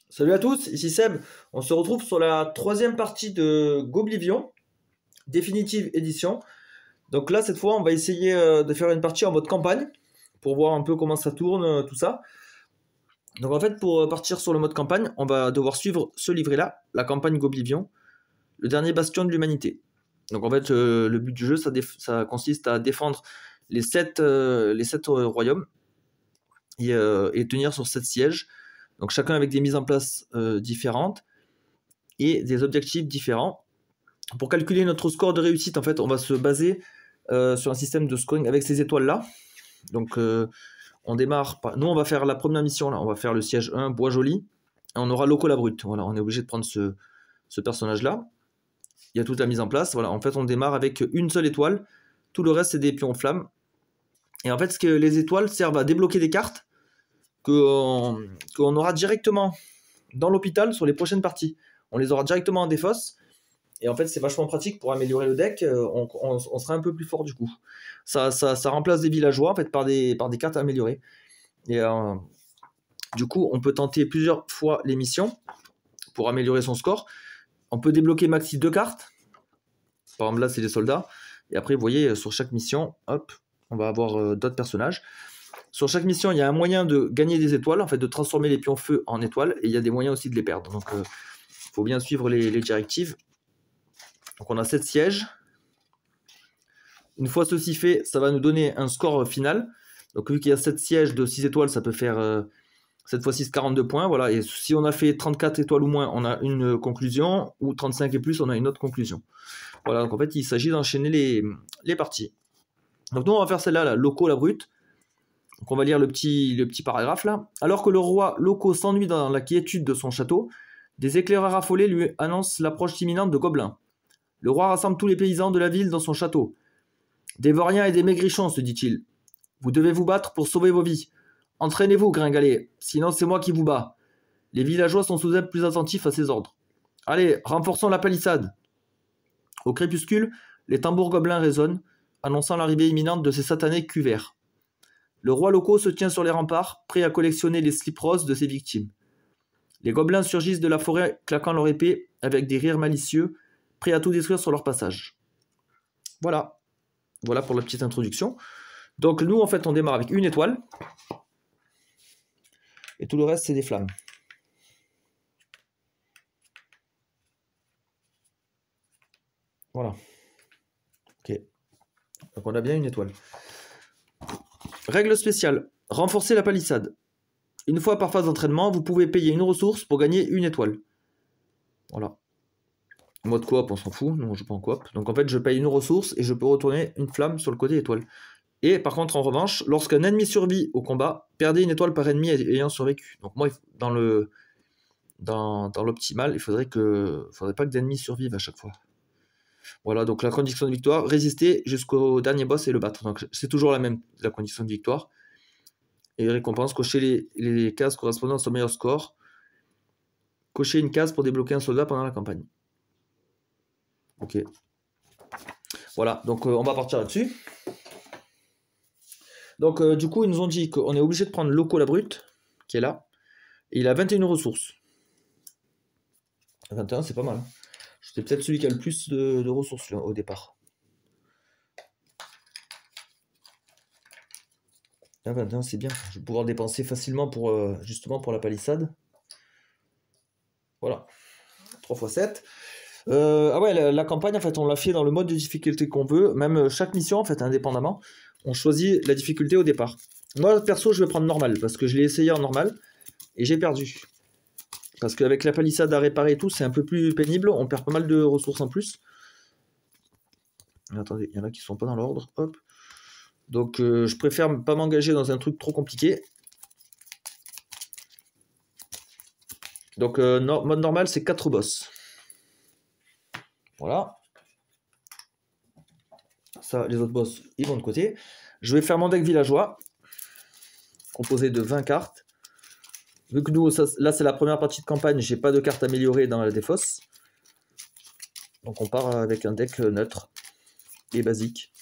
Salut à tous, ici Seb. On se retrouve sur la troisième partie de Goblivion, définitive édition. Donc là, cette fois, on va essayer de faire une partie en mode campagne pour voir un peu comment ça tourne, tout ça. Donc en fait, pour partir sur le mode campagne, on va devoir suivre ce livret-là, la campagne Goblivion, le dernier bastion de l'humanité. Donc en fait, le but du jeu, ça consiste à défendre les sept royaumes et tenir sur 7 sièges. Donc chacun avec des mises en place différentes et des objectifs différents. Pour calculer notre score de réussite, en fait, on va se baser sur un système de scoring avec ces étoiles-là. Donc on démarre par... Nous, on va faire la première mission, là. On va faire le siège 1, Bois Joli. Et on aura Loco la Brute. Voilà, on est obligé de prendre ce personnage-là. Il y a toute la mise en place. Voilà, en fait, on démarre avec une seule étoile. Tout le reste, c'est des pions flammes. Et en fait, ce que les étoiles servent à débloquer des cartes qu'on aura directement dans l'hôpital sur les prochaines parties. On les aura directement en défausse. Et en fait, c'est vachement pratique pour améliorer le deck. On sera un peu plus fort du coup. Ça remplace des villageois en fait par des cartes améliorées. Et du coup, on peut tenter plusieurs fois les missions pour améliorer son score. On peut débloquer maxi 2 cartes. Par exemple, là, c'est les soldats. Et après, vous voyez, sur chaque mission, hop, on va avoir d'autres personnages. Sur chaque mission, il y a un moyen de gagner des étoiles, en fait, de transformer les pions feu en étoiles. Et il y a des moyens aussi de les perdre. Donc, il faut bien suivre les directives. Donc, on a 7 sièges. Une fois ceci fait, ça va nous donner un score final. Donc, vu qu'il y a 7 sièges de 6 étoiles, ça peut faire 7 x 6, 42 points. Voilà. Et si on a fait 34 étoiles ou moins, on a une conclusion. Ou 35 et plus, on a une autre conclusion. Voilà. Donc, en fait, il s'agit d'enchaîner les parties. Donc, nous, on va faire celle-là, là, Loco la Brute. Donc, on va lire le petit paragraphe là. Alors que le roi Loco s'ennuie dans la quiétude de son château, des éclaireurs affolés lui annoncent l'approche imminente de gobelins. Le roi rassemble tous les paysans de la ville dans son château. Des vauriens et des maigrichons, se dit-il. Vous devez vous battre pour sauver vos vies. Entraînez-vous, gringalet, sinon c'est moi qui vous bats. Les villageois sont soudain plus attentifs à ses ordres. Allez, renforçons la palissade. Au crépuscule, les tambours gobelins résonnent, annonçant l'arrivée imminente de ces satanés cuverts. Le roi Loco se tient sur les remparts, prêt à collectionner les slips roses de ses victimes. Les gobelins surgissent de la forêt, claquant leur épée, avec des rires malicieux, prêts à tout détruire sur leur passage. Voilà. Voilà pour la petite introduction. Donc nous, en fait, on démarre avec une étoile. Et tout le reste, c'est des flammes. Voilà. Ok. Donc on a bien une étoile. Règle spéciale. Renforcer la palissade. Une fois par phase d'entraînement, vous pouvez payer une ressource pour gagner une étoile. Voilà. Mode coop, on s'en fout. Non, je joue pas en coop. Donc en fait, je paye une ressource et je peux retourner une flamme sur le côté étoile. Et par contre, en revanche, lorsqu'un ennemi survit au combat, perdez une étoile par ennemi ayant survécu. Donc moi, dans l'optimal, il faudrait pas que d'ennemis survivent à chaque fois. Voilà, donc la condition de victoire, résister jusqu'au dernier boss et le battre. Donc c'est toujours la condition de victoire. Et récompense, cocher les cases correspondant à son meilleur score. Cocher une case pour débloquer un soldat pendant la campagne. Ok. Voilà, donc on va partir là-dessus. Donc du coup, ils nous ont dit qu'on est obligé de prendre Loco la Brute, qui est là. Et il a 21 ressources. 21, c'est pas mal. C'est peut-être celui qui a le plus de ressources là, au départ. Ah, 21, c'est bien. Je vais pouvoir dépenser facilement justement pour la palissade. Voilà. 3 x 7. Ah ouais, la campagne, en fait, on l'a fait dans le mode de difficulté qu'on veut. Même chaque mission, en fait, indépendamment, on choisit la difficulté au départ. Moi, perso, je vais prendre normal, parce que je l'ai essayé en normal, et j'ai perdu. Parce qu'avec la palissade à réparer et tout, c'est un peu plus pénible. On perd pas mal de ressources en plus. Attendez, il y en a qui sont pas dans l'ordre. Hop. Donc, je préfère pas m'engager dans un truc trop compliqué. Donc, mode normal, c'est 4 boss. Voilà. Ça, les autres boss, ils vont de côté. Je vais faire mon deck villageois, composé de 20 cartes. Vu que nous, là, c'est la première partie de campagne, j'ai pas de cartes améliorées dans la défausse. Donc, on part avec un deck neutre et basique.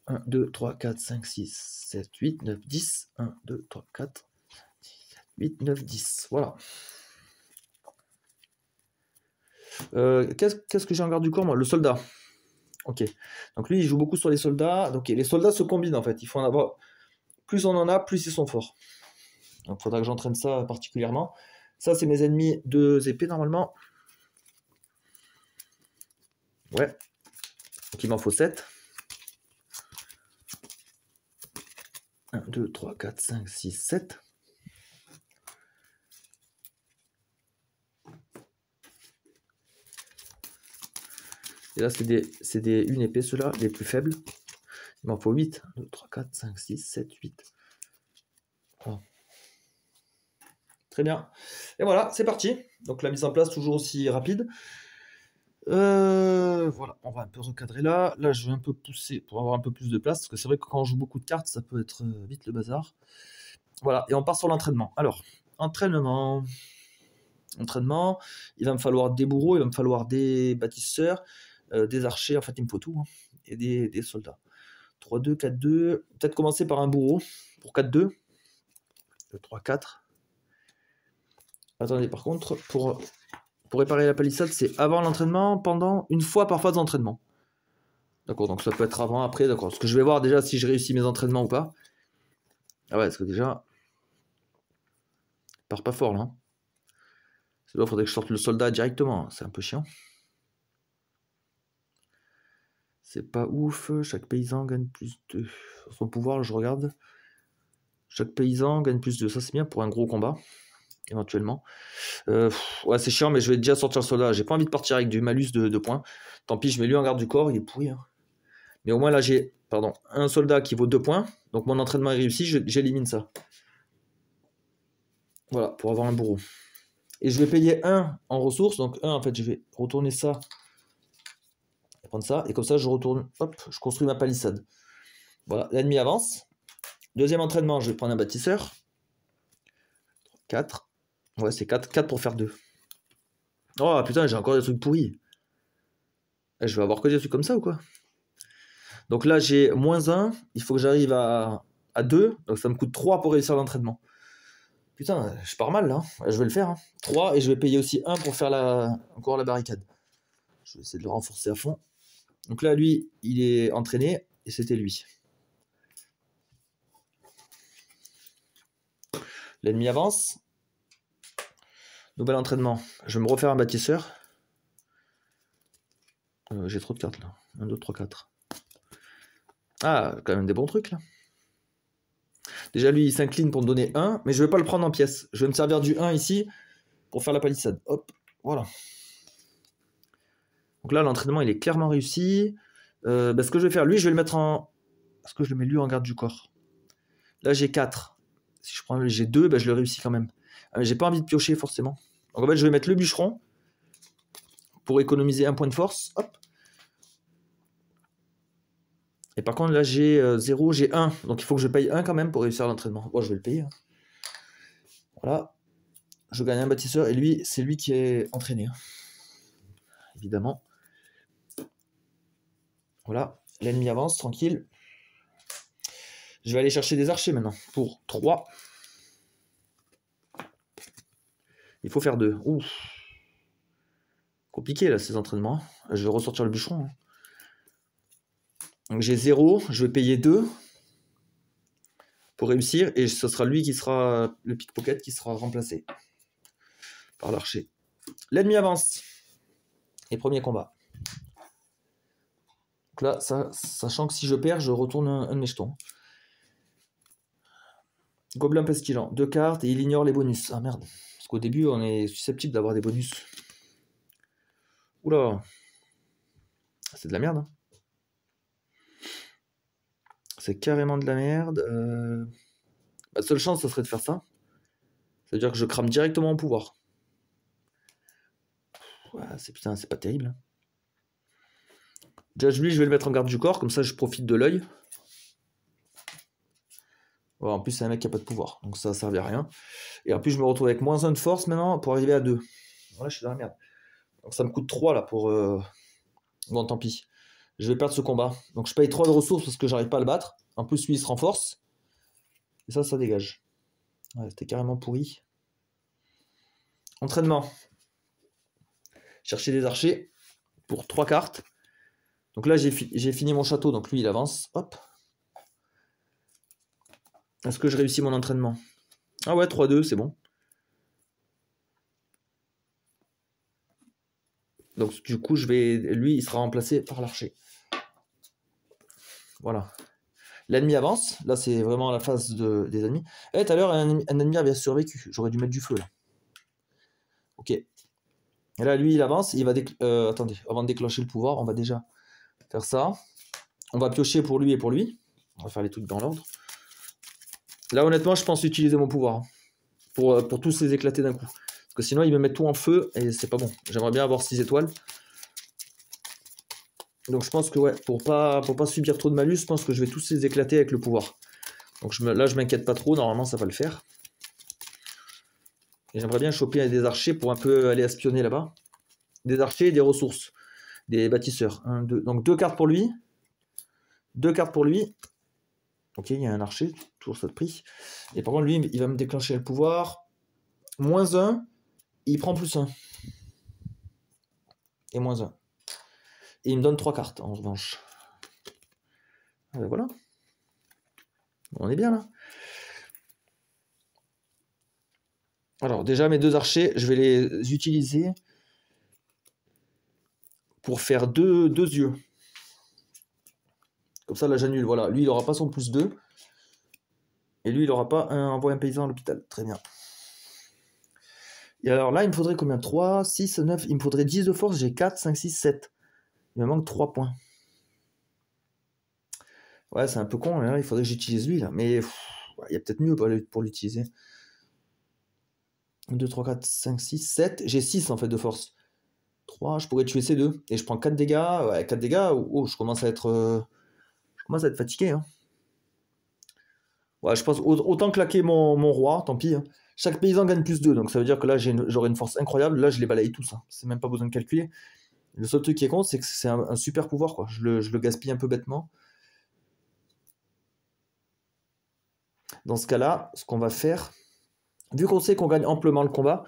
« 1, 2, 3, 4, 5, 6, 7, 8, 9, 10. 1, 2, 3, 4, 8, 9, 10. Voilà. Qu'est-ce que j'ai en garde du corps, moi? Le soldat. Ok. Donc lui, il joue beaucoup sur les soldats. Donc les soldats se combinent, en fait. Il faut en avoir... Plus on en a, plus ils sont forts. Donc il faudra que j'entraîne ça particulièrement. Ça, c'est mes ennemis 2 épées, normalement. Ouais. Donc il m'en faut 7. 1, 2, 3, 4, 5, 6, 7. Et là, c'est des une épée, ceux-là, les plus faibles. Il m'en faut 8. 1, 2, 3, 4, 5, 6, 7, 8. Voilà. Très bien. Et voilà, c'est parti. Donc la mise en place, toujours aussi rapide. Voilà, on va un peu recadrer là. Là, je vais un peu pousser pour avoir un peu plus de place. Parce que c'est vrai que quand on joue beaucoup de cartes, ça peut être vite le bazar. Voilà, et on part sur l'entraînement. Alors, entraînement. Entraînement, il va me falloir des bourreaux, il va me falloir des bâtisseurs, des archers, en fait il me faut tout, hein, et des soldats. 3-2, 4-2, peut-être commencer par un bourreau pour 4-2. 3-4. Attendez, par contre, pour réparer la palissade, c'est avant l'entraînement, pendant, une fois par phase d'entraînement. D'accord, donc ça peut être avant, après, d'accord. Parce que je vais voir déjà si je réussis mes entraînements ou pas. Ah ouais, parce que déjà, il part pas fort là. Hein. Il faudrait que je sorte le soldat directement, c'est un peu chiant. C'est pas ouf, chaque paysan gagne plus de... Son pouvoir, je regarde. Chaque paysan gagne plus de... Ça c'est bien pour un gros combat, éventuellement. Ouais, c'est chiant, mais je vais déjà sortir le soldat. J'ai pas envie de partir avec du malus de points. Tant pis, je mets lui en garde du corps, il est pourri. Hein. Mais au moins là, j'ai un soldat qui vaut 2 points. Donc mon entraînement est réussi, j'élimine ça. Voilà, pour avoir un bourreau. Et je vais payer 1 en ressources. Donc 1, en fait, je vais retourner ça. Prendre ça. Et comme ça, je retourne. Hop, je construis ma palissade. Voilà, l'ennemi avance. Deuxième entraînement, je vais prendre un bâtisseur. 4. Ouais, c'est 4. 4 pour faire 2. Oh putain, j'ai encore des trucs pourris. Je vais avoir que des trucs comme ça ou quoi? Donc là, j'ai -1. Il faut que j'arrive à 2. Donc ça me coûte 3 pour réussir l'entraînement. Putain, je pars mal là. Je vais le faire. Hein. 3 et je vais payer aussi 1 pour faire encore la barricade. Je vais essayer de le renforcer à fond. Donc là, lui, il est entraîné. Et c'était lui. L'ennemi avance. Nouvel entraînement. Je vais me refaire un bâtisseur. J'ai trop de cartes là. 1, 2, 3, 4. Ah, quand même des bons trucs là. Déjà lui il s'incline pour me donner 1, mais je vais pas le prendre en pièces. Je vais me servir du 1 ici pour faire la palissade. Hop, voilà. Donc là l'entraînement il est clairement réussi. Ce que je vais faire, lui je vais le mettre en... Est-ce que je le mets lui en garde du corps? Là j'ai 4. Si je prends j'ai 2, je le réussis quand même. J'ai pas envie de piocher forcément. Donc en fait je vais mettre le bûcheron pour économiser 1 point de force. Hop. Et par contre là j'ai 0, j'ai 1. Donc il faut que je paye 1 quand même pour réussir l'entraînement. Bon je vais le payer. Hein. Voilà. Je gagne un bâtisseur et lui c'est lui qui est entraîné. Hein. Évidemment. Voilà. L'ennemi avance, tranquille. Je vais aller chercher des archers maintenant. Pour 3. Il faut faire 2. Ouf. Compliqué là ces entraînements. Je vais ressortir le bûcheron. Hein. Donc j'ai 0, je vais payer 2 pour réussir, et ce sera lui qui sera le pickpocket qui sera remplacé par l'archer. L'ennemi avance. Et premier combat. Donc là, sachant que si je perds, je retourne un de mes jetons. Gobelin pestilent, 2 cartes, et il ignore les bonus. Ah merde, parce qu'au début, on est susceptible d'avoir des bonus. Oula, c'est de la merde. Hein. C'est carrément de la merde. La seule chance, ça serait de faire ça. C'est-à-dire que je crame directement mon pouvoir. Ouais, c'est pas terrible. Déjà, lui, je vais le mettre en garde du corps, comme ça je profite de l'œil. Ouais, en plus, c'est un mec qui n'a pas de pouvoir, donc ça ne servait à rien. Et en plus, je me retrouve avec -1 de force maintenant pour arriver à 2. Voilà, je suis dans la merde. Donc ça me coûte 3 là pour... Bon, tant pis. Je vais perdre ce combat. Donc je paye 3 de ressources parce que j'arrive pas à le battre. En plus, lui, il se renforce. Et ça dégage. Ouais, c'était carrément pourri. Entraînement. Chercher des archers pour 3 cartes. Donc là, j'ai fini mon château, donc lui, il avance. Hop. Est-ce que je réussis mon entraînement? Ah ouais, 3-2, c'est bon. Donc du coup, lui, il sera remplacé par l'archer. Voilà. L'ennemi avance. Là, c'est vraiment la phase des ennemis. Et tout à l'heure, un ennemi avait survécu. J'aurais dû mettre du feu, là. Ok. Et là, lui, il avance. Il va attendez, avant de déclencher le pouvoir, on va déjà faire ça. On va piocher pour lui et pour lui. On va faire les trucs dans l'ordre. Là, honnêtement, je pense utiliser mon pouvoir. Hein, pour tous les éclater d'un coup. Parce que sinon, il me met tout en feu et c'est pas bon. J'aimerais bien avoir 6 étoiles. Donc je pense que ouais, pour pas subir trop de malus, je pense que je vais tous les éclater avec le pouvoir. Donc là, je m'inquiète pas trop. Normalement, ça va le faire. Et j'aimerais bien choper des archers pour un peu aller espionner là-bas. Des archers et des ressources. Des bâtisseurs. 1, 2. Donc 2 cartes pour lui. 2 cartes pour lui. Ok, il y a un archer. Toujours ça de prix. Et par contre, lui, il va me déclencher le pouvoir. -1. Il prend +1. Et -1. Et il me donne 3 cartes, en revanche. Voilà. On est bien, là. Alors, déjà, mes 2 archers, je vais les utiliser pour faire deux yeux. Comme ça, là, j'annule. Voilà. Lui, il n'aura pas son +2. Et lui, il n'aura pas envoie un paysan à l'hôpital. Très bien. Et alors là, il me faudrait combien? 3, 6, 9. Il me faudrait 10 de force. J'ai 4, 5, 6, 7. Il me manque 3 points. Ouais, c'est un peu con. Là. Il faudrait que j'utilise lui, là. Mais il y a peut-être mieux pour l'utiliser. 1, 2, 3, 4, 5, 6, 7. J'ai 6 en fait de force. 3, je pourrais tuer ces 2. Et je prends 4 dégâts. Ouais, 4 dégâts. Oh, je commence à être fatigué. Hein. Ouais, je pense autant claquer mon roi, tant pis. Hein. Chaque paysan gagne +2, donc ça veut dire que là j'aurai une force incroyable. Là je les balaye tous, hein. C'est même pas besoin de calculer. Le seul truc qui est con, c'est que c'est un super pouvoir, quoi. Je le gaspille un peu bêtement. Dans ce cas-là, ce qu'on va faire, vu qu'on sait qu'on gagne amplement le combat,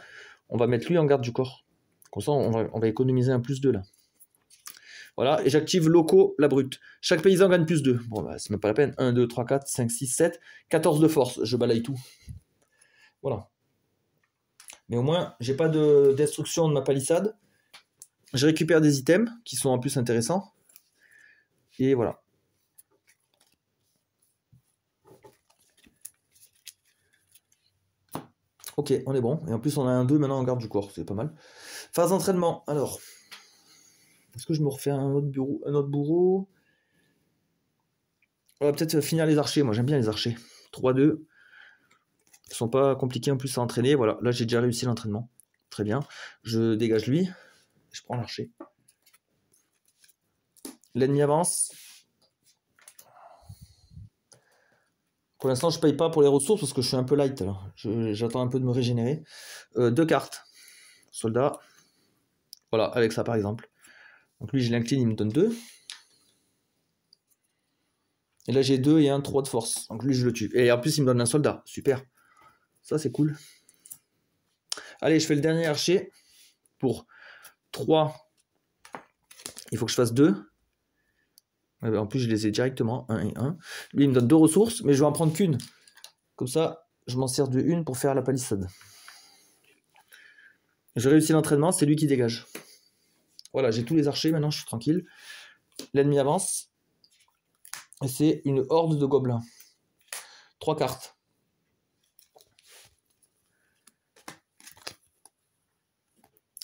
on va mettre lui en garde du corps. Comme ça, on va économiser un +2 là. Voilà, et j'active locaux la brute. Chaque paysan gagne +2. Bon, bah, c'est même pas la peine. 1, 2, 3, 4, 5, 6, 7, 14 de force. Je balaye tout. Voilà. Mais au moins, j'ai pas de destruction de ma palissade. Je récupère des items qui sont en plus intéressants. Et voilà. Ok, on est bon. Et en plus, on a un 2 maintenant en garde du corps. C'est pas mal. Phase d'entraînement. Alors, est-ce que je me refais un autre bourreau? On va peut-être finir les archers. Moi, j'aime bien les archers. 3-2. Ils sont pas compliqués en plus à entraîner. Voilà, là, j'ai déjà réussi l'entraînement. Très bien. Je dégage lui. Je prends l'archer. L'ennemi avance. Pour l'instant, je paye pas pour les ressources parce que je suis un peu light. J'attends un peu de me régénérer. 2 cartes. Soldat. Voilà, avec ça par exemple. Donc lui, je l'incline, il me donne 2. Et là, j'ai 2 et 1, 3 de force. Donc lui, je le tue. Et en plus, il me donne un soldat. Super. Ça, c'est cool. Allez, je fais le dernier archer. Pour 3. Il faut que je fasse 2. En plus, je les ai directement. 1 et 1. Lui, il me donne 2 ressources, mais je vais en prendre qu'une. Comme ça, je m'en sers de une pour faire la palissade. J'ai réussi l'entraînement, c'est lui qui dégage. Voilà, j'ai tous les archers, maintenant je suis tranquille. L'ennemi avance. Et c'est une horde de gobelins. 3 cartes.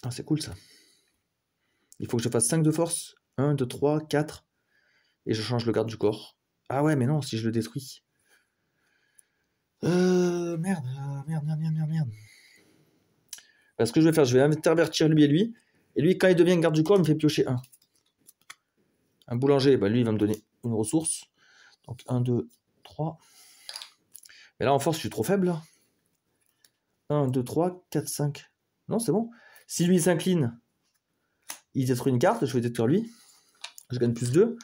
Ah, c'est cool ça. Il faut que je fasse 5 de force. 1, 2, 3, 4. Et je change le garde du corps. Ah ouais, mais non, si je le détruis. Merde. Ce que je vais faire, je vais intervertir lui et lui. Et lui, quand il devient garde du corps, il me fait piocher 1. Un boulanger, bah lui, il va me donner une ressource. Donc 1, 2, 3. Mais là, en force, je suis trop faible. 1, 2, 3, 4, 5. Non, c'est bon. Si lui s'incline, il détruit une carte. Je vais détruire lui. Je gagne +2.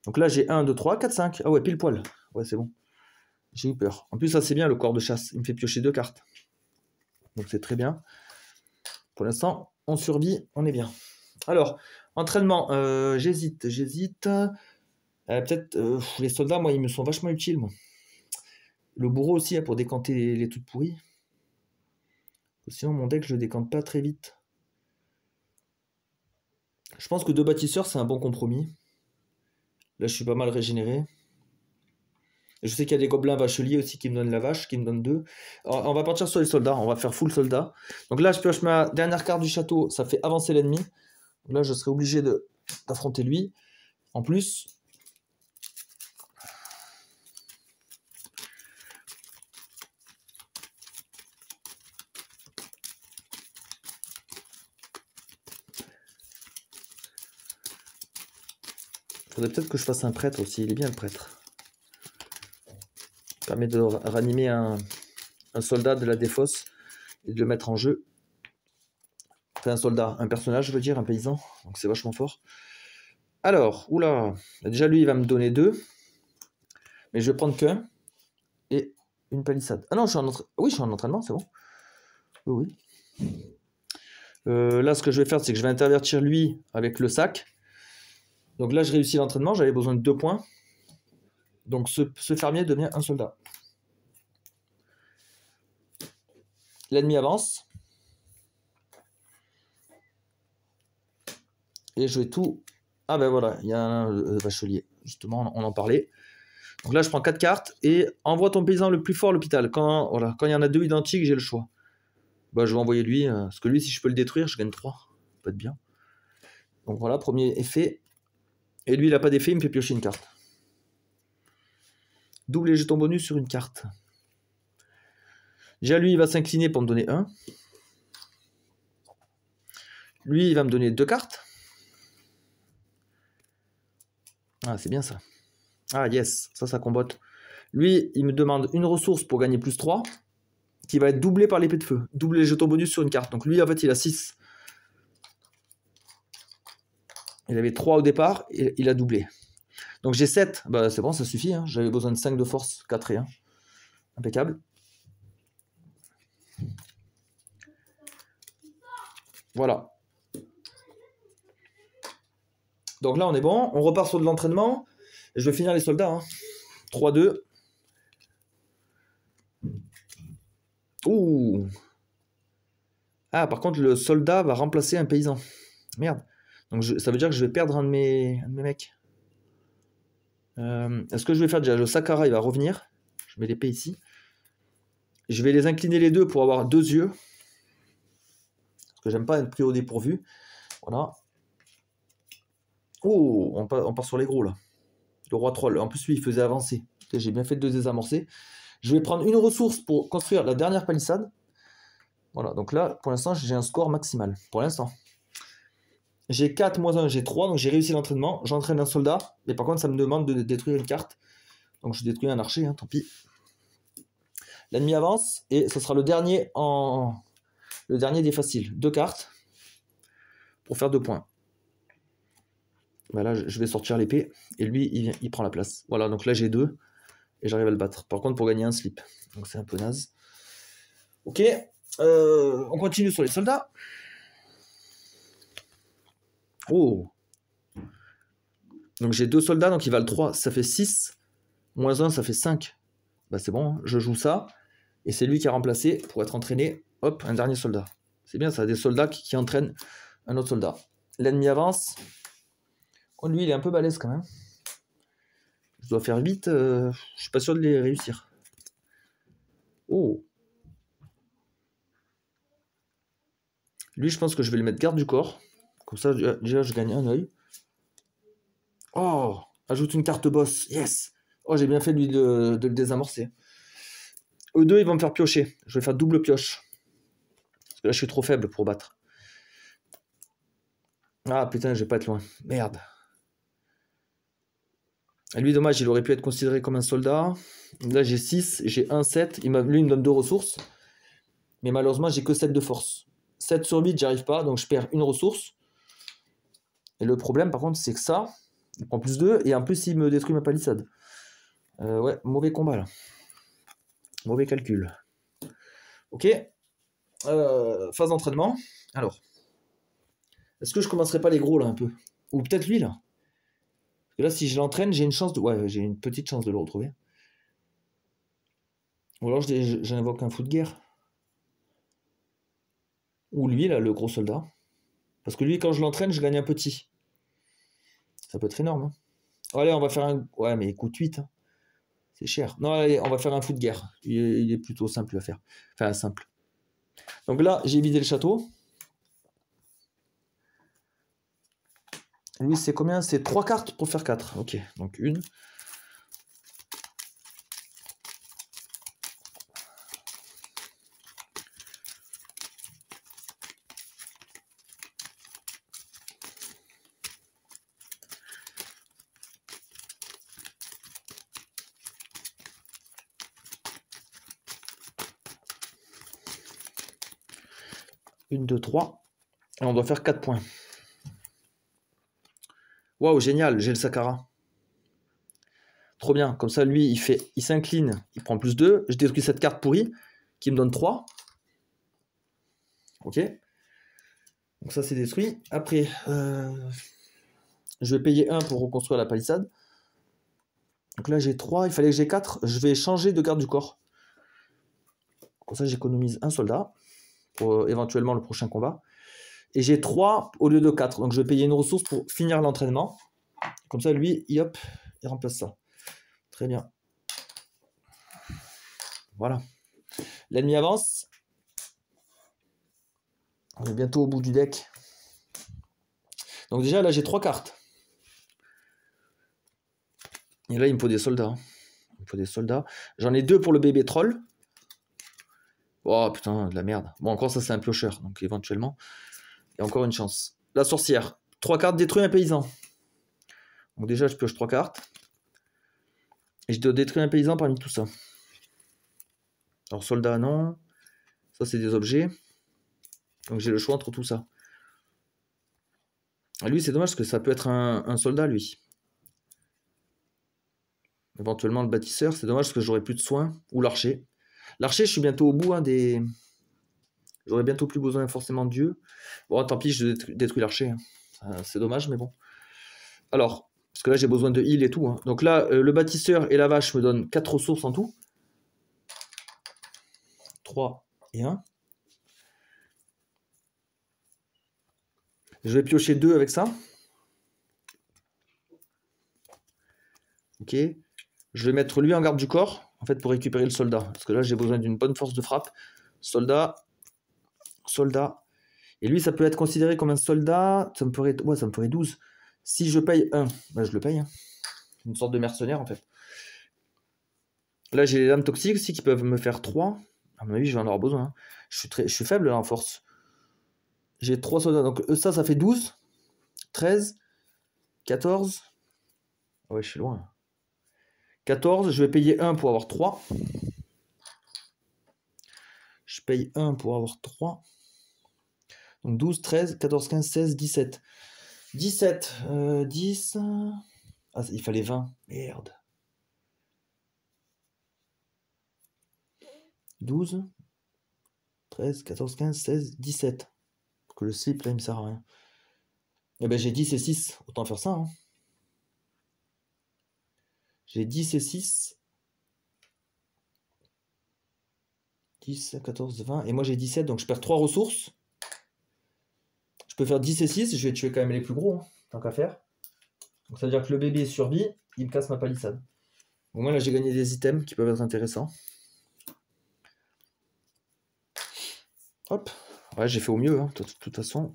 Donc là, j'ai 1, 2, 3, 4, 5. Ah ouais, pile poil. Ouais, c'est bon. J'ai eu peur. En plus, ça c'est bien le corps de chasse. Il me fait piocher 2 cartes. Donc c'est très bien. Pour l'instant, on survit, on est bien. Alors, entraînement, j'hésite. Peut-être les soldats, moi, ils me sont vachement utiles, moi. Le bourreau aussi, hein, pour décanter les toutes pourries. Sinon, mon deck, je le décante pas très vite. Je pense que 2 bâtisseurs, c'est un bon compromis. Là, je suis pas mal régénéré. Et je sais qu'il y a des gobelins vacheliers aussi qui me donnent la vache, qui me donnent 2. Alors, on va partir sur les soldats, on va faire full soldat. Donc là, je pioche ma dernière carte du château, ça fait avancer l'ennemi. Là, je serai obligé d'affronter lui. En plus, il faudrait peut-être que je fasse un prêtre aussi, il est bien le prêtre. Ça permet de ranimer un soldat de la défausse et de le mettre en jeu. Enfin, un soldat, un personnage, je veux dire, un paysan. Donc c'est vachement fort. Alors, oula, déjà lui, il va me donner 2. Mais je vais prendre qu'un. Et une palissade. Ah non, oui, je suis en entraînement, c'est bon. Oui. Là, ce que je vais faire, c'est que je vais intervertir lui avec le sac. Donc là, je réussis l'entraînement, j'avais besoin de 2 points. Donc ce fermier devient un soldat. L'ennemi avance. Et je vais tout... Ah ben voilà, il y a un bachelier. Justement, on en parlait. Donc là, je prends 4 cartes et envoie ton paysan le plus fort à l'hôpital. Quand il y en a 2 identiques, j'ai le choix. Bah, je vais envoyer lui, parce que lui, si je peux le détruire, je gagne 3. Ça peut être bien. Donc voilà, premier effet. Et lui, il n'a pas d'effet, il me fait piocher une carte. Double les jetons bonus sur une carte. Déjà, lui, il va s'incliner pour me donner 1. Lui, il va me donner 2 cartes. Ah, c'est bien ça. Ah, yes, ça combote. Lui, il me demande une ressource pour gagner plus 3, qui va être doublée par l'épée de feu. Double les jetons bonus sur une carte. Donc lui, en fait, il a 6. Il avait 3 au départ, et il a doublé. Donc j'ai 7. Bah, c'est bon, ça suffit. Hein. J'avais besoin de 5 de force, 4 et 1. Impeccable. Voilà. Donc là, on est bon. On repart sur de l'entraînement. Je vais finir les soldats. Hein. 3-2. Ouh. Ah, par contre, le soldat va remplacer un paysan. Merde. Donc ça veut dire que je vais perdre un de mes mecs. Est-ce que je vais faire déjà le Sakara, il va revenir. Je mets l'épée ici. Je vais les incliner les deux pour avoir 2 yeux. Parce que j'aime pas être pris au dépourvu. Voilà. Oh, on part sur les gros là. Le roi troll. En plus, lui, il faisait avancer. J'ai bien fait de désamorcer. Je vais prendre une ressource pour construire la dernière palissade. Voilà, donc là, pour l'instant, j'ai un score maximal. Pour l'instant. J'ai 4 moins 1, j'ai 3, donc j'ai réussi l'entraînement. J'entraîne un soldat, mais par contre, ça me demande de détruire une carte. Donc je détruis un archer, hein, tant pis. L'ennemi avance, et ce sera le dernier des faciles. 2 cartes, pour faire 2 points. Ben là, je vais sortir l'épée, et lui, il prend la place. Voilà, donc là, j'ai 2, et j'arrive à le battre. Par contre, pour gagner un slip. Donc c'est un peu naze. Ok, on continue sur les soldats. Oh. Donc j'ai 2 soldats, donc ils valent 3, ça fait 6. Moins 1, ça fait 5. Bah c'est bon, hein. Je joue ça. Et c'est lui qui a remplacé pour être entraîné. Hop, un dernier soldat. C'est bien ça, des soldats qui entraînent un autre soldat. L'ennemi avance. Oh, lui, il est un peu balèze quand même. Je dois faire 8. Je suis pas sûr de les réussir. Oh. Lui, je pense que je vais le mettre garde du corps. Comme ça, déjà, je gagne un œil. Oh, ajoute une carte boss. Yes. Oh, j'ai bien fait lui de le désamorcer. Eux deux, ils vont me faire piocher. Je vais faire double pioche. Parce que là, je suis trop faible pour battre. Ah putain, je vais pas être loin. Merde. Et lui, dommage, il aurait pu être considéré comme un soldat. Là, j'ai 6, j'ai 1, 7. Lui, il me donne 2 ressources. Mais malheureusement, j'ai que 7 de force. 7 sur 8, j'y arrive pas, donc je perds une ressource. Et le problème, par contre, c'est que ça, il prend plus 2, et en plus, il me détruit ma palissade. Ouais, mauvais combat, là. Mauvais calcul. Ok. Phase d'entraînement. Alors. Est-ce que je commencerai pas les gros là un peu? Ou peut-être lui là? Parce que là, si je l'entraîne, j'ai une chance de. Ouais, j'ai une petite chance de le retrouver. Ou alors j'invoque un fou de guerre. Ou lui là, le gros soldat. Parce que lui, quand je l'entraîne, je gagne un petit. Ça peut être énorme. Hein. Allez, on va faire un. Ouais, mais il coûte 8. Hein. C'est cher. Non, allez, on va faire un fou de guerre. Il est plutôt simple à faire. Enfin, simple. Donc là, j'ai vidé le château. Lui, c'est combien? C'est 3 cartes pour faire 4. Ok, donc une. Une, deux, trois. Et on doit faire 4 points. Waouh, génial, j'ai le Sakara. Trop bien. Comme ça, lui, il s'incline, il prend plus 2. Je détruis cette carte pourrie qui me donne 3. Ok. Donc ça, c'est détruit. Après, je vais payer 1 pour reconstruire la palissade. Donc là, j'ai 3. Il fallait que j'ai 4. Je vais changer de garde du corps. Comme ça, j'économise un soldat pour éventuellement le prochain combat. Et j'ai 3 au lieu de 4. Donc je vais payer une ressource pour finir l'entraînement. Comme ça, lui, hop, il remplace ça. Très bien. Voilà. L'ennemi avance. On est bientôt au bout du deck. Donc déjà, là, j'ai 3 cartes. Et là, il me faut des soldats. Il me faut des soldats. J'en ai 2 pour le bébé troll. Oh putain, de la merde. Bon, encore ça, c'est un piocheur. Donc éventuellement, il y a encore une chance. La sorcière. 3 cartes, détruit un paysan. Donc déjà, je pioche 3 cartes. Et je dois détruire un paysan parmi tout ça. Alors, soldat, non. Ça, c'est des objets. Donc j'ai le choix entre tout ça. Lui, c'est dommage parce que ça peut être un soldat, lui. Éventuellement le bâtisseur, c'est dommage parce que j'aurai plus de soins. Ou l'archer. L'archer, je suis bientôt au bout des... J'aurai bientôt plus besoin forcément de Dieu. Bon, tant pis, je détruis l'archer. Hein. C'est dommage, mais bon. Alors, parce que là, j'ai besoin de heal et tout. Hein. Donc là, le bâtisseur et la vache me donnent 4 ressources en tout. 3 et 1. Je vais piocher 2 avec ça. Ok. Je vais mettre lui en garde du corps, en fait, pour récupérer le soldat. Parce que là, j'ai besoin d'une bonne force de frappe. Soldat. Soldat. Et lui, ça peut être considéré comme un soldat. Ça me ferait, ouais, ça me ferait 12. Si je paye 1, ben, je le paye. Hein. Une sorte de mercenaire, en fait. Là, j'ai les lames toxiques aussi qui peuvent me faire 3. À mon avis, je vais en avoir besoin. Hein. Je suis faible là en force. J'ai 3 soldats. Donc ça fait 12. 13. 14. Ouais, je suis loin. 14. Je vais payer 1 pour avoir 3. Je paye 1 pour avoir 3. Donc 12, 13, 14, 15, 16, 17. 17, 10. Ah, il fallait 20. Merde. 12, 13, 14, 15, 16, 17. Parce que le slip, là, il me sert à rien. Eh ben, j'ai 10 et 6. Autant faire ça. Hein. J'ai 10 et 6. 10, 14, 20. Et moi, j'ai 17, donc je perds 3 ressources. Je peux faire 10 et 6. Je vais tuer quand même les plus gros, hein, tant qu'à faire. Donc, ça veut dire que le bébé survit. Il me casse ma palissade. Au moins, là, j'ai gagné des items qui peuvent être intéressants. Hop. Ouais, j'ai fait au mieux, hein, de toute façon.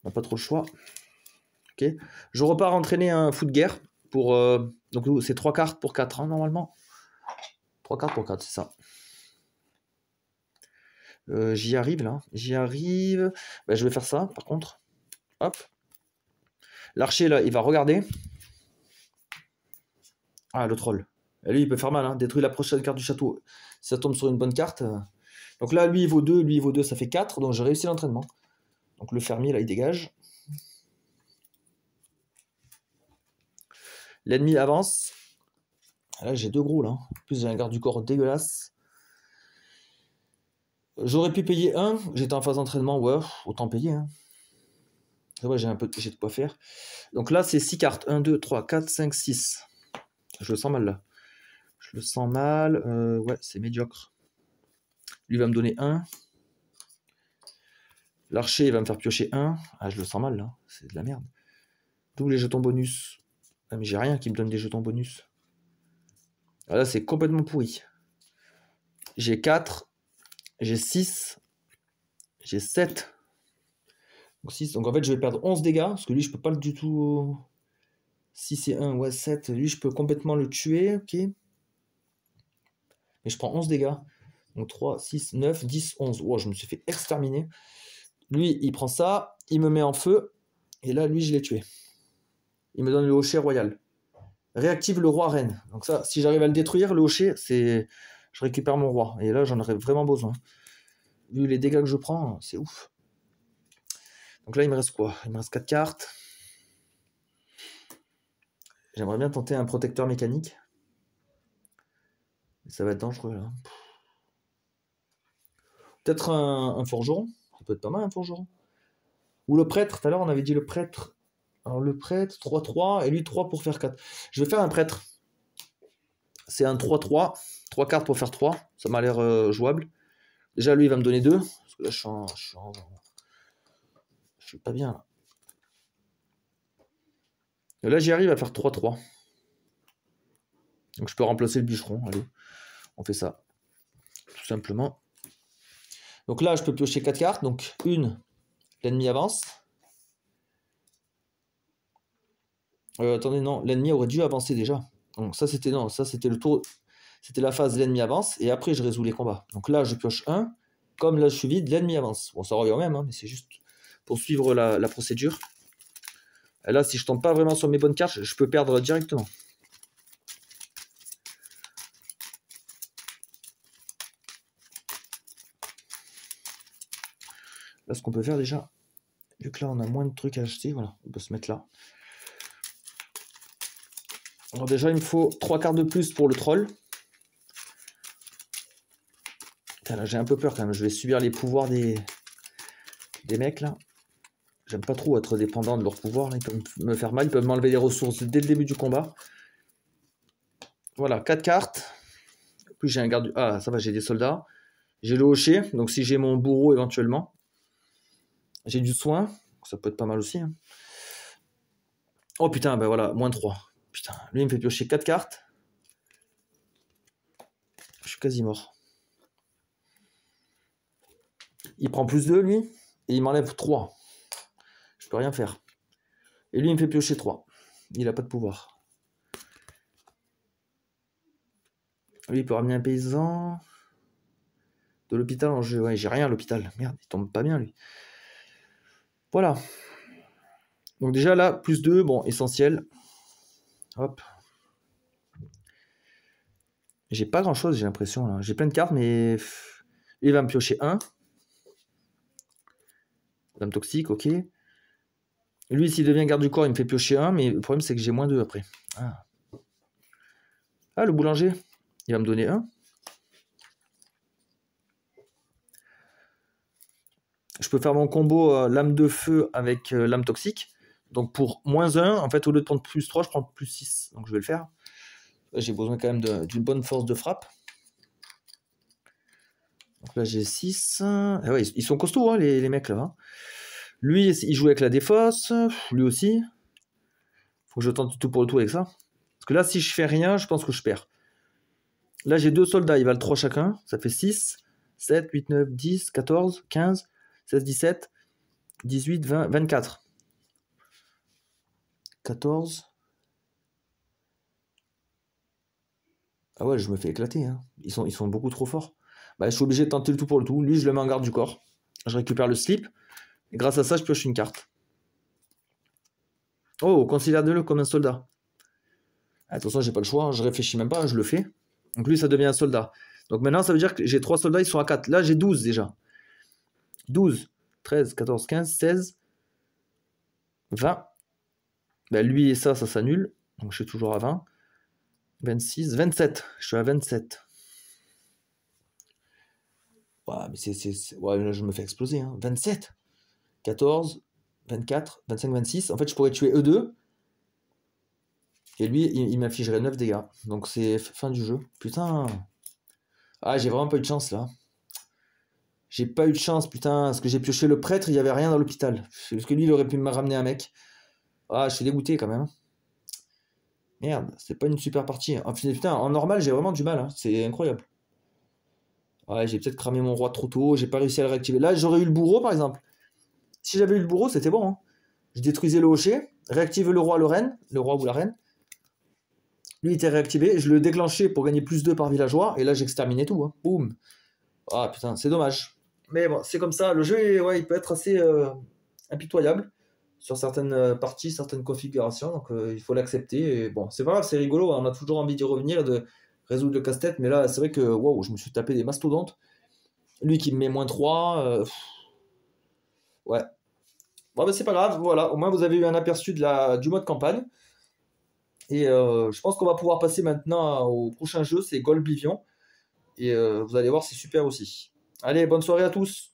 On n'a pas trop le choix. Ok. Je repars entraîner un fou de guerre. Pour, donc, c'est 3 cartes pour 4, hein, normalement. 3 cartes pour 4, c'est ça. J'y arrive, là. J'y arrive. Ben, je vais faire ça, par contre. Hop. L'archer, là, il va regarder. Ah, le troll. Et lui, il peut faire mal, hein. Détruire la prochaine carte du château. Si ça tombe sur une bonne carte. Donc là, lui, il vaut 2. Lui, il vaut 2. Ça fait 4. Donc, j'ai réussi l'entraînement. Donc, le fermier, là, il dégage. L'ennemi avance. Là, j'ai 2 gros, là. En plus, j'ai un garde du corps dégueulasse. J'aurais pu payer 1. J'étais en phase d'entraînement. Ouais, autant payer. Hein. Ouais, j'ai de quoi faire. Donc là, c'est 6 cartes. 1, 2, 3, 4, 5, 6. Je le sens mal, là. Je le sens mal. Ouais, c'est médiocre. Lui va me donner 1. L'archer, il va me faire piocher 1. Ah, je le sens mal, là. C'est de la merde. D'où les jetons bonus. Ah, mais j'ai rien qui me donne des jetons bonus. Ah, là, c'est complètement pourri. J'ai 4. J'ai 6. J'ai 7. Donc 6. Donc en fait, je vais perdre 11 dégâts. Parce que lui, je peux pas du tout... 6 et 1, ouais, 7. Lui, je peux complètement le tuer. Ok. Mais je prends 11 dégâts. Donc 3, 6, 9, 10, 11. Oh, je me suis fait exterminer. Lui, il prend ça. Il me met en feu. Et là, lui, je l'ai tué. Il me donne le hocher royal. Réactive le roi reine. Donc ça, si j'arrive à le détruire, le hocher, c'est... Je récupère mon roi. Et là, j'en aurais vraiment besoin. Vu les dégâts que je prends, c'est ouf. Donc là, il me reste quoi? Il me reste 4 cartes. J'aimerais bien tenter un protecteur mécanique. Mais ça va être dangereux, là. Peut-être un forgeron. Ça peut être pas mal, un forgeron. Ou le prêtre. Tout à l'heure, on avait dit le prêtre. Alors, le prêtre, 3-3. Et lui, 3 pour faire 4. Je vais faire un prêtre. C'est un 3-3. 3 cartes pour faire 3. Ça m'a l'air jouable. Déjà, lui, il va me donner 2. Parce que là, je suis pas bien, là. Et là, j'y arrive à faire 3-3. Donc, je peux remplacer le bûcheron. Allez, on fait ça. Tout simplement. Donc là, je peux piocher 4 cartes. Donc, une, l'ennemi avance. Attendez, non, l'ennemi aurait dû avancer déjà. Donc ça, c'était non, ça c'était le tour. C'était la phase l'ennemi avance. Et après, je résous les combats. Donc là, je pioche 1. Comme là, je suis vide, l'ennemi avance. Bon, ça revient au même, hein, mais c'est juste pour suivre la procédure. Et là, si je tombe pas vraiment sur mes bonnes cartes, je peux perdre directement. Là, ce qu'on peut faire déjà, vu que là, on a moins de trucs à acheter, voilà, on peut se mettre là. Alors déjà, il me faut 3 cartes de plus pour le troll. Putain, là, j'ai un peu peur quand même. Je vais subir les pouvoirs des mecs, là. J'aime pas trop être dépendant de leurs pouvoirs. Là. Ils peuvent me faire mal. Ils peuvent m'enlever des ressources dès le début du combat. Voilà, 4 cartes. Puis j'ai un garde... Ah, ça va, j'ai des soldats. J'ai le hocher. Donc si j'ai mon bourreau éventuellement. J'ai du soin. Ça peut être pas mal aussi. Hein. Oh putain, ben voilà, moins 3. Putain, lui, il me fait piocher 4 cartes. Je suis quasi mort. Il prend plus 2, lui. Et il m'enlève 3. Je peux rien faire. Et lui, il me fait piocher 3. Il a pas de pouvoir. Lui, il peut ramener un paysan. De l'hôpital en jeu. Ouais, j'ai rien à l'hôpital. Merde, il tombe pas bien, lui. Voilà. Donc déjà, là, plus 2. Bon, essentiel. Hop. J'ai pas grand-chose, j'ai l'impression. Là. J'ai plein de cartes, mais... Il va me piocher 1. Dame toxique, ok. Lui, s'il devient garde du corps, il me fait piocher 1, mais le problème, c'est que j'ai moins 2 après. Ah, le boulanger, il va me donner 1. Je peux faire mon combo lame de feu avec lame toxique. Donc pour moins 1, en fait, au lieu de prendre plus 3, je prends plus 6. Donc je vais le faire. J'ai besoin quand même d'une bonne force de frappe. Donc là, j'ai 6. Ah ouais, ils sont costauds, hein, les mecs là. Hein. Lui, il joue avec la défausse. Lui aussi. Faut que je tente tout pour le tout avec ça. Parce que là, si je fais rien, je pense que je perds. Là, j'ai 2 soldats, ils valent 3 chacun. Ça fait 6, 7, 8, 9, 10, 14, 15, 16, 17, 18, 20, 24. 14. Ah ouais, je me fais éclater. Hein. Ils sont beaucoup trop forts. Bah, je suis obligé de tenter le tout pour le tout. Lui, je le mets en garde du corps. Je récupère le slip. Et grâce à ça, je pioche une carte. Oh, considère-le comme un soldat. Attention, j'ai pas le choix. Je réfléchis même pas, je le fais. Donc lui, ça devient un soldat. Donc maintenant, ça veut dire que j'ai 3 soldats, ils sont à 4. Là, j'ai 12 déjà. 12, 13, 14, 15, 16, 20. Ben, lui et ça s'annule. Donc je suis toujours à 20. 26, 27. Je suis à 27. Ouais, mais ouais, là, je me fais exploser. Hein. 27, 14, 24, 25, 26. En fait, je pourrais tuer eux deux. Et lui, il m'infligerait 9 dégâts. Donc c'est fin du jeu. Putain. Ah, j'ai vraiment pas eu de chance là. J'ai pas eu de chance, putain. Parce que j'ai pioché le prêtre, il y avait rien dans l'hôpital. Parce que lui, il aurait pu me ramener un mec. Ah, je suis dégoûté quand même. Merde, c'est pas une super partie. Putain, en normal, j'ai vraiment du mal. Hein. C'est incroyable. Ouais, j'ai peut-être cramé mon roi trop tôt. J'ai pas réussi à le réactiver. Là, j'aurais eu le bourreau, par exemple. Si j'avais eu le bourreau, c'était bon. Hein. Je détruisais le hocher, réactivais le roi, le roi ou la reine. Lui était réactivé, je le déclenchais pour gagner plus 2 par villageois, et là j'exterminais tout. Hein. Boum. Ah putain, c'est dommage. Mais bon, c'est comme ça. Le jeu, ouais, il peut être assez impitoyable sur certaines parties, certaines configurations, donc il faut l'accepter. Et bon, c'est pas grave, c'est rigolo. On a toujours envie d'y revenir et de résoudre le casse-tête, mais là, c'est vrai que wow, je me suis tapé des mastodontes. Lui qui me met -3. Ouais. Bon, ben c'est pas grave, voilà. Au moins, vous avez eu un aperçu du mode campagne. Et je pense qu'on va pouvoir passer maintenant au prochain jeu, c'est Golbivion. Et vous allez voir, c'est super aussi. Allez, bonne soirée à tous.